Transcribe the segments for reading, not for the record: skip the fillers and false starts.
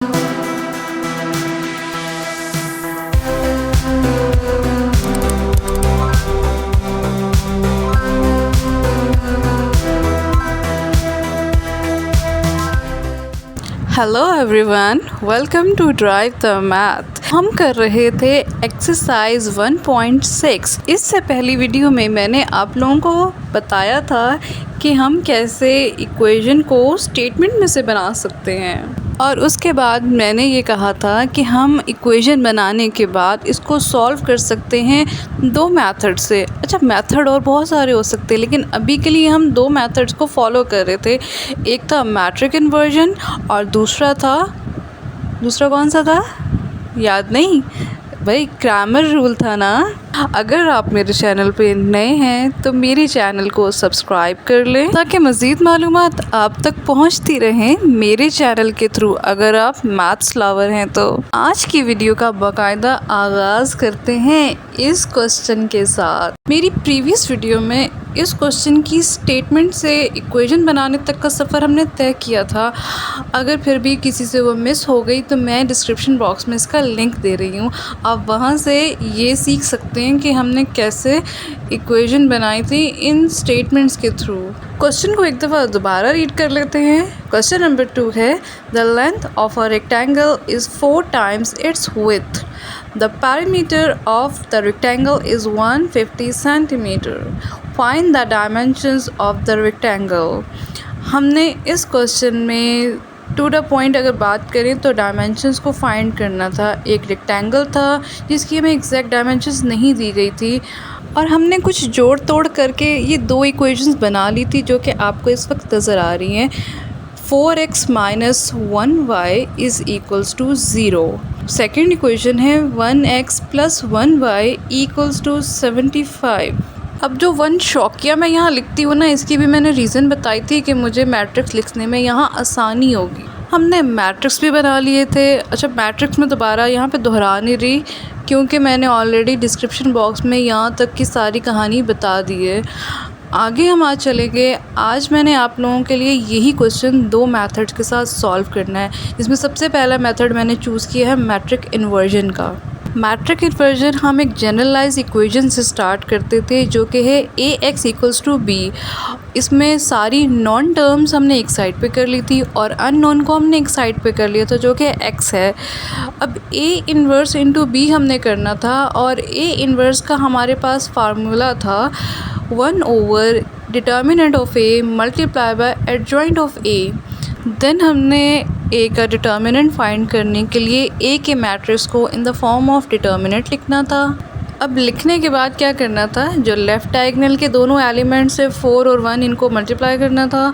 Hello everyone, welcome to drive the math. हम कर रहे थे एक्सरसाइज 1.6। इससे पहली वीडियो में मैंने आप लोगों को बताया था कि हम कैसे इक्वेशन को स्टेटमेंट में से बना सकते हैं, और उसके बाद मैंने ये कहा था कि हम इक्वेशन बनाने के बाद इसको सॉल्व कर सकते हैं दो मेथड से। अच्छा, मेथड और बहुत सारे हो सकते हैं, लेकिन अभी के लिए हम दो मेथड्स को फॉलो कर रहे थे। एक था मैट्रिक इन्वर्जन और दूसरा कौन सा था, याद नहीं भाई, क्रैमर रूल था ना। अगर आप मेरे चैनल पे नए हैं तो मेरे चैनल को सब्सक्राइब कर लें ताकि मज़ीद मालूमात आप तक पहुंचती रहें मेरे चैनल के थ्रू, अगर आप मैथ्स लवर हैं तो। आज की वीडियो का बाकायदा आगाज़ करते हैं इस क्वेश्चन के साथ। मेरी प्रीवियस वीडियो में इस क्वेश्चन की स्टेटमेंट से इक्वेशन बनाने तक का सफ़र हमने तय किया था। अगर फिर भी किसी से वो मिस हो गई तो मैं डिस्क्रिप्शन बॉक्स में इसका लिंक दे रही हूँ, आप वहाँ से ये सीख सकते हैं कि हमने कैसे इक्वेशन बनाई थी इन स्टेटमेंट्स के थ्रू। क्वेश्चन को एक दफ़ा दोबारा रीड कर लेते हैं। क्वेश्चन नंबर 2 है, the length of a rectangle is 4 times its width. The perimeter of the rectangle is 150 centimeter. Find the dimensions of the rectangle. हमने इस क्वेश्चन में टू द पॉइंट अगर बात करें तो डायमेंशंस को फाइंड करना था। एक रेक्टेंगल था जिसकी हमें एग्जैक्ट डायमेंशंस नहीं दी गई थी, और हमने कुछ जोड़ तोड़ करके ये दो इक्वेशंस बना ली थी जो कि आपको इस वक्त नज़र आ रही हैं। 4x - 1y is equals to 0। Second equation है 1x + 1y इक्वल्स टू 75। अब जो 1 शौकिया मैं यहाँ लिखती हूँ ना, इसकी भी मैंने रीज़न बताई थी कि मुझे मैट्रिक्स लिखने में यहाँ आसानी होगी। हमने मैट्रिक्स भी बना लिए थे। अच्छा, मैट्रिक्स में दोबारा यहाँ पे दोहरा नहीं रही क्योंकि मैंने ऑलरेडी डिस्क्रिप्शन बॉक्स में यहाँ तक की सारी कहानी बता दी है। आगे हम आज चलेंगे। आज मैंने आप लोगों के लिए यही क्वेश्चन दो मेथड्स के साथ सॉल्व करना है, जिसमें सबसे पहला मेथड मैंने चूज़ किया है मैट्रिक इन्वर्जन का। मैट्रिक इन्वर्जन हम एक जनरलाइज इक्वेशन से स्टार्ट करते थे जो कि है ax = b। इसमें सारी नॉन टर्म्स हमने एक साइड पे कर ली थी और अननोन को हमने एक साइड पे कर लिया था जो कि x है। अब a इन्वर्स × b हमने करना था, और a इन्वर्स का हमारे पास फार्मूला था 1/डिटर्मिनेंट of a × adjoint of a। Then हमने a का डिटर्मिनेंट फाइंड करने के लिए a के मैट्रिक्स को in the form of determinant लिखना था। अब लिखने के बाद क्या करना था, जो लेफ़्ट डायगोनल के दोनों एलिमेंट्स है 4 और 1, इनको मल्टीप्लाई करना था।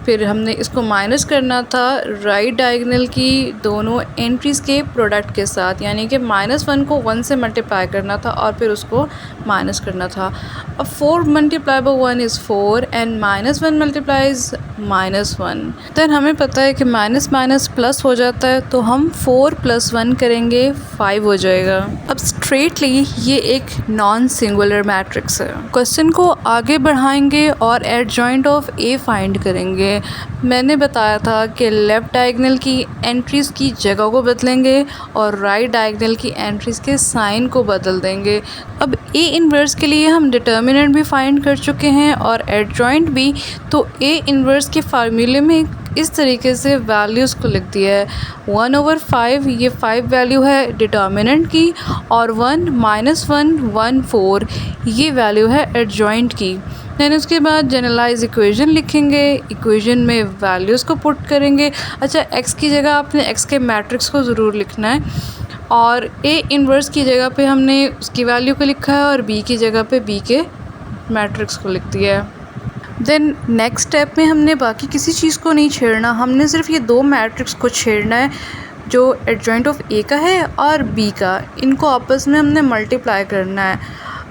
फिर हमने इसको माइनस करना था राइट डायगोनल की दोनों एंट्रीज़ के प्रोडक्ट के साथ, यानी कि -1 को 1 से मल्टीप्लाई करना था और फिर उसको माइनस करना था। अब 4 × 1 इज़ 4 एंड -1 मल्टीप्लाइज -1। देन हमें पता है कि माइनस माइनस प्लस हो जाता है, तो हम 4 + 1 करेंगे 5 हो जाएगा। अब स्ट्रेटली ये एक नॉन सिंगुलर मैट्रिक्स है। क्वेश्चन को आगे बढ़ाएंगे और एडजॉइंट ऑफ a फाइंड करेंगे। मैंने बताया था कि लेफ़्ट डायगोनल की एंट्रीज़ की जगह को बदलेंगे और राइट डायगोनल की एंट्रीज़ के साइन को बदल देंगे। अब a इन्वर्स के लिए हम डिटर्मिनेंट भी फाइंड कर चुके हैं और एडजॉइंट भी, तो a इन्वर्स के फार्मूले में इस तरीके से वैल्यूज़ को लिख दिया है। 1/5 ये 5 वैल्यू है डिटर्मिनेंट की, और 1 - 1 1 4 ये वैल्यू है एडजॉइंट की। दैन उसके बाद जनरलाइज इक्वेशन लिखेंगे, इक्वेशन में वैल्यूज़ को पुट करेंगे। अच्छा, x की जगह आपने x के मैट्रिक्स को ज़रूर लिखना है, और a इन्वर्स की जगह पे हमने उसकी वैल्यू को लिखा है और b की जगह पे b के मैट्रिक्स को लिख दिया है। देन नेक्स्ट स्टेप में हमने बाकी किसी चीज़ को नहीं छेड़ना, हमने सिर्फ ये दो मैट्रिक्स को छेड़ना है जो एडजॉइंट ऑफ a का है और b का। इनको आपस में हमने मल्टीप्लाई करना है।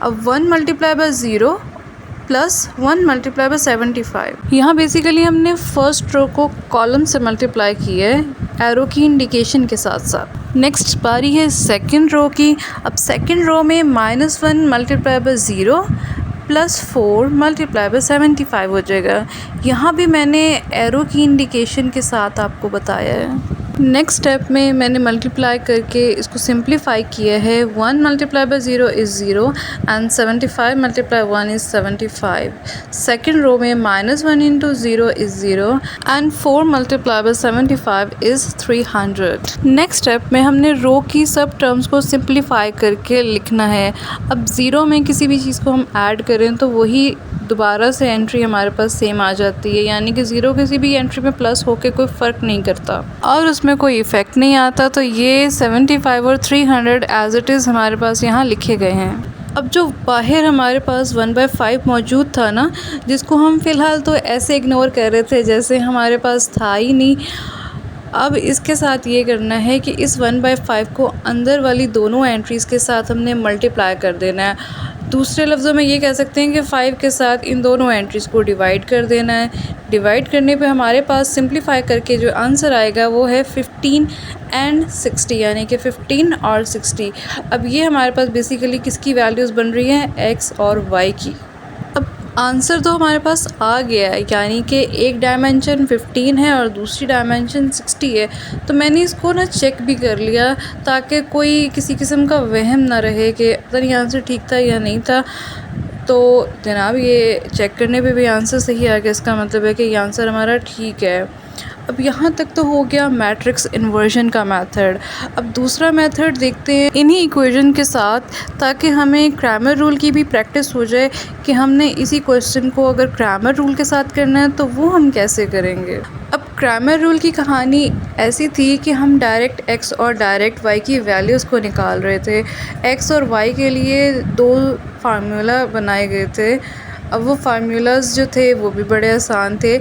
अब 1 × 0 + 1 × 75। यहाँ बेसिकली हमने फर्स्ट रो को कॉलम से मल्टीप्लाई किया है एरो की इंडिकेशन के साथ साथ। नेक्स्ट बारी है सेकंड रो की। अब सेकंड रो में -1 × 0 + 4 × 75 हो जाएगा। यहाँ भी मैंने एरो की इंडिकेशन के साथ आपको बताया है। नेक्स्ट स्टेप में मैंने मल्टीप्लाई करके इसको सिंप्लीफाई किया है। 1 multiply by 0 is 0 and 75 multiply 1 is 75। Second row में -1 into 0 is 0 and 4 multiply by 75 is 300। Next step में हमने रो की सब टर्म्स को सिंप्लीफाई करके लिखना है। अब 0 में किसी भी चीज़ को हम ऐड करें तो वही दोबारा से एंट्री हमारे पास सेम आ जाती है, यानी कि 0 किसी भी एंट्री में प्लस होके कोई फ़र्क नहीं करता और उसमें कोई इफ़ेक्ट नहीं आता। तो ये 75 और 300 एज़ इट इज़ हमारे पास यहाँ लिखे गए हैं। अब जो बाहर हमारे पास 1/5 मौजूद था ना, जिसको हम फ़िलहाल तो ऐसे इग्नोर कर रहे थे जैसे हमारे पास था ही नहीं। अब इसके साथ ये करना है कि इस 1/5 को अंदर वाली दोनों एंट्रीज़ के साथ हमने मल्टीप्लाई कर देना है। दूसरे लफ्ज़ों में ये कह सकते हैं कि 5 के साथ इन दोनों एंट्रीज़ को डिवाइड कर देना है। डिवाइड करने पे हमारे पास सिंप्लीफाई करके जो आंसर आएगा वो है 15 एंड 60, यानी कि 15 और 60। अब ये हमारे पास बेसिकली किसकी वैल्यूज़ बन रही हैं, x और y की। अब आंसर तो हमारे पास आ गया है, यानी कि एक डायमेंशन 15 है और दूसरी डायमेंशन 60 है। तो मैंने इसको ना चेक भी कर लिया ताकि कोई किसी किस्म का वहम ना रहे कि पता नहीं आंसर ठीक था या नहीं था। तो जनाब ये चेक करने पे भी आंसर सही आ गया, इसका मतलब है कि ये आंसर हमारा ठीक है। अब यहाँ तक तो हो गया मैट्रिक्स इन्वर्जन का मेथड। अब दूसरा मेथड देखते हैं इन्हीं इक्वेशन के साथ, ताकि हमें क्रैमर रूल की भी प्रैक्टिस हो जाए कि हमने इसी क्वेश्चन को अगर क्रैमर रूल के साथ करना है तो वो हम कैसे करेंगे। अब क्रैमर रूल की कहानी ऐसी थी कि हम डायरेक्ट x और डायरेक्ट y की वैल्यूज़ को निकाल रहे थे। x और y के लिए दो फार्मूला बनाए गए थे। अब वो फार्मूलाज जो थे वो भी बड़े आसान थे।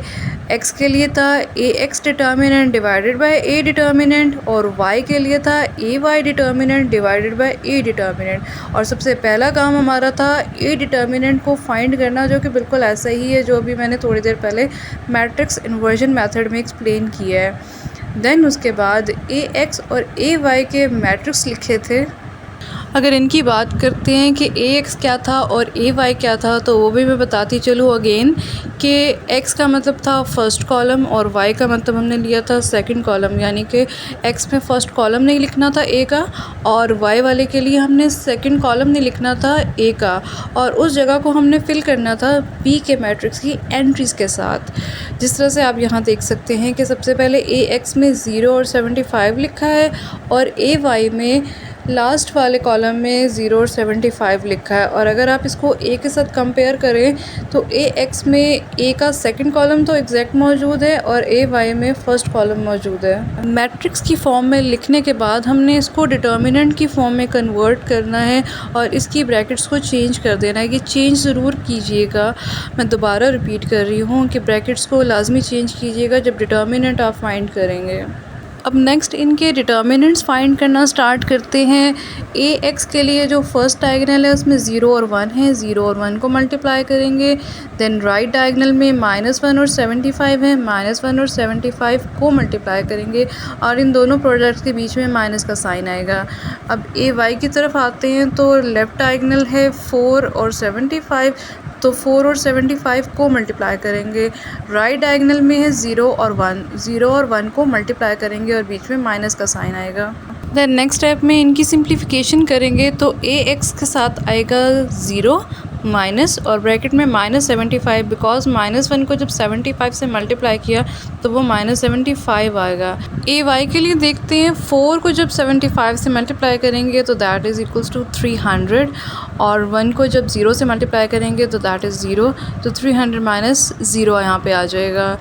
x के लिए था ax determinant divided by a determinant और y के लिए था ay determinant divided by a determinant. और सबसे पहला काम हमारा था a डिटर्मिनेंट को फाइंड करना, जो कि बिल्कुल ऐसा ही है जो अभी मैंने थोड़ी देर पहले मैट्रिक्स इन्वर्जन मेथड में एक्सप्लेन किया है। देन उसके बाद ax और ay के मैट्रिक्स लिखे थे। अगर इनकी बात करते हैं कि ax क्या था और ay क्या था, तो वो भी मैं बताती चलूँ अगेन कि x का मतलब था फर्स्ट कॉलम और y का मतलब हमने लिया था सेकंड कॉलम, यानी कि x में फ़र्स्ट कॉलम नहीं लिखना था a का और y वाले के लिए हमने सेकंड कॉलम नहीं लिखना था a का, और उस जगह को हमने फिल करना था b के मैट्रिक्स की एंट्रीज़ के साथ। जिस तरह से आप यहाँ देख सकते हैं कि सबसे पहले ax में 0 और 75 लिखा है और ay में लास्ट वाले कॉलम में 0 और 75 लिखा है। और अगर आप इसको a के साथ कंपेयर करें तो ax में a का सेकंड कॉलम तो एग्जैक्ट मौजूद है और ay में फ़र्स्ट कॉलम मौजूद है। मैट्रिक्स की फॉर्म में लिखने के बाद हमने इसको डिटर्मिनेंट की फॉर्म में कन्वर्ट करना है और इसकी ब्रैकेट्स को चेंज कर देना है। कि चेंज ज़रूर कीजिएगा, मैं दोबारा रिपीट कर रही हूँ कि ब्रैकेट्स को लाजमी चेंज कीजिएगा जब डिटर्मिनेंट आप फाइंड करेंगे। अब नेक्स्ट इनके डिटर्मिनेंट्स फाइंड करना स्टार्ट करते हैं। ax के लिए जो फर्स्ट डायगोनल है उसमें 0 और 1 है, 0 और 1 को मल्टीप्लाई करेंगे। देन राइट डायगोनल में -1 और 75 है, -1 और 75 को मल्टीप्लाई करेंगे और इन दोनों प्रोडक्ट्स के बीच में माइनस का साइन आएगा। अब ay की तरफ आते हैं तो लेफ़्ट डायगोनल है 4 और 75, तो 4 और 75 को मल्टीप्लाई करेंगे। राइट डायगोनल में है 0 और 1, 0 और 1 को मल्टीप्लाई करेंगे और बीच में माइनस का साइन आएगा। देन नेक्स्ट स्टेप में इनकी सिंप्लीफिकेशन करेंगे तो ax के साथ आएगा 0 माइनस और ब्रैकेट में -75, बिकॉज -1 को जब 75 से मल्टीप्लाई किया तो वो -75 आएगा। ay के लिए देखते हैं 4 को जब 75 से मल्टीप्लाई करेंगे तो दैट इज़ इक्वल्स टू 300 और 1 को जब 0 से मल्टीप्लाई करेंगे तो दैट इज़ 0, तो 300 माइनस 0 यहाँ पे आ जाएगा।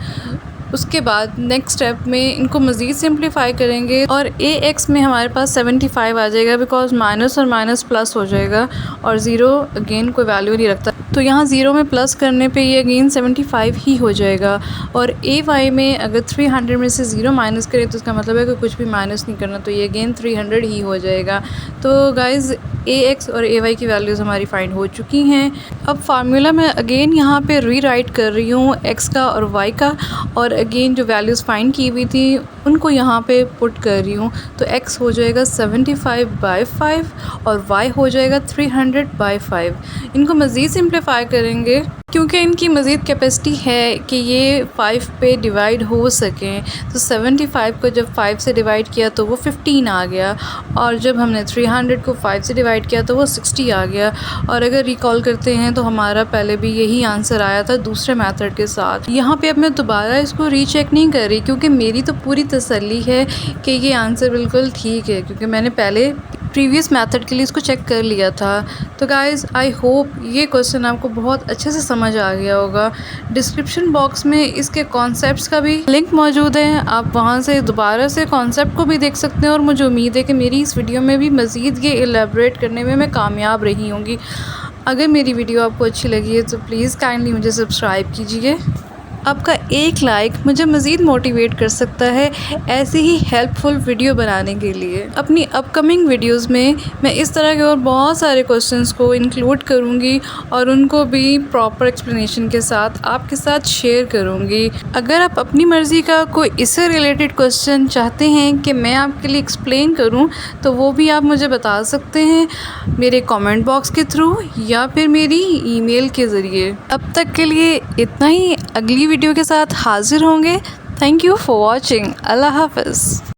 उसके बाद नेक्स्ट स्टेप में इनको मज़ीद सिंप्लीफाई करेंगे और ax में हमारे पास 75 आ जाएगा, बिकॉज माइनस और माइनस प्लस हो जाएगा और 0 अगेन कोई वैल्यू नहीं रखता, तो यहाँ 0 में प्लस करने पे ये अगेन 75 ही हो जाएगा। और ay में अगर 300 में से 0 माइनस करें तो इसका मतलब है कि कुछ भी माइनस नहीं करना, तो ये अगेन 300 ही हो जाएगा। तो गाइज़ ax और ay की वैल्यूज़ हमारी फाइंड हो चुकी हैं। अब फार्मूला मैं अगेन यहाँ पे रीराइट कर रही हूँ x का और y का, और अगेन जो वैल्यूज़ फाइंड की हुई थी उनको यहाँ पे पुट कर रही हूँ। तो x हो जाएगा 75/5 और y हो जाएगा 300/5। इनको मज़ीद सिंप्लीफाई करेंगे क्योंकि इनकी मज़ीद कैपेसिटी है कि ये 5 पे डिवाइड हो सकें। तो 75 को जब 5 से डिवाइड किया तो वो 15 आ गया, और जब हमने 300 को 5 से डिवाइड किया तो वो 60 आ गया। और अगर रिकॉल करते हैं तो हमारा पहले भी यही आंसर आया था दूसरे मेथड के साथ। यहाँ पे अब मैं दोबारा इसको रीचेक नहीं कर रही, क्योंकि मेरी तो पूरी तसल्ली है कि ये आंसर बिल्कुल ठीक है, क्योंकि मैंने पहले प्रीवियस मेथड के लिए इसको चेक कर लिया था। तो गाइज़ आई होप ये क्वेश्चन आपको बहुत अच्छे से समझ आ गया होगा। डिस्क्रिप्शन बॉक्स में इसके कॉन्सेप्ट्स का भी लिंक मौजूद है, आप वहाँ से दोबारा से कॉन्सेप्ट को भी देख सकते हैं। और मुझे उम्मीद है कि मेरी इस वीडियो में भी मज़ीद ये एलेबरेट करने में मैं कामयाब रही होंगी। अगर मेरी वीडियो आपको अच्छी लगी है तो प्लीज़ काइंडली मुझे सब्सक्राइब कीजिए। आपका एक लाइक मुझे मज़ीद मोटिवेट कर सकता है ऐसी ही हेल्पफुल वीडियो बनाने के लिए। अपनी अपकमिंग वीडियोस में मैं इस तरह के और बहुत सारे क्वेश्चंस को इंक्लूड करूंगी और उनको भी प्रॉपर एक्सप्लेनेशन के साथ आपके साथ शेयर करूंगी। अगर आप अपनी मर्ज़ी का कोई इससे रिलेटेड क्वेश्चन चाहते हैं कि मैं आपके लिए एक्सप्लेन करूँ, तो वो भी आप मुझे बता सकते हैं मेरे कमेंट बॉक्स के थ्रू या फिर मेरी ईमेल के ज़रिए। अब तक के लिए इतना ही, अगली वीडियो के साथ हाजिर होंगे। Thank you for watching. अल्लाह हाफ़िज़।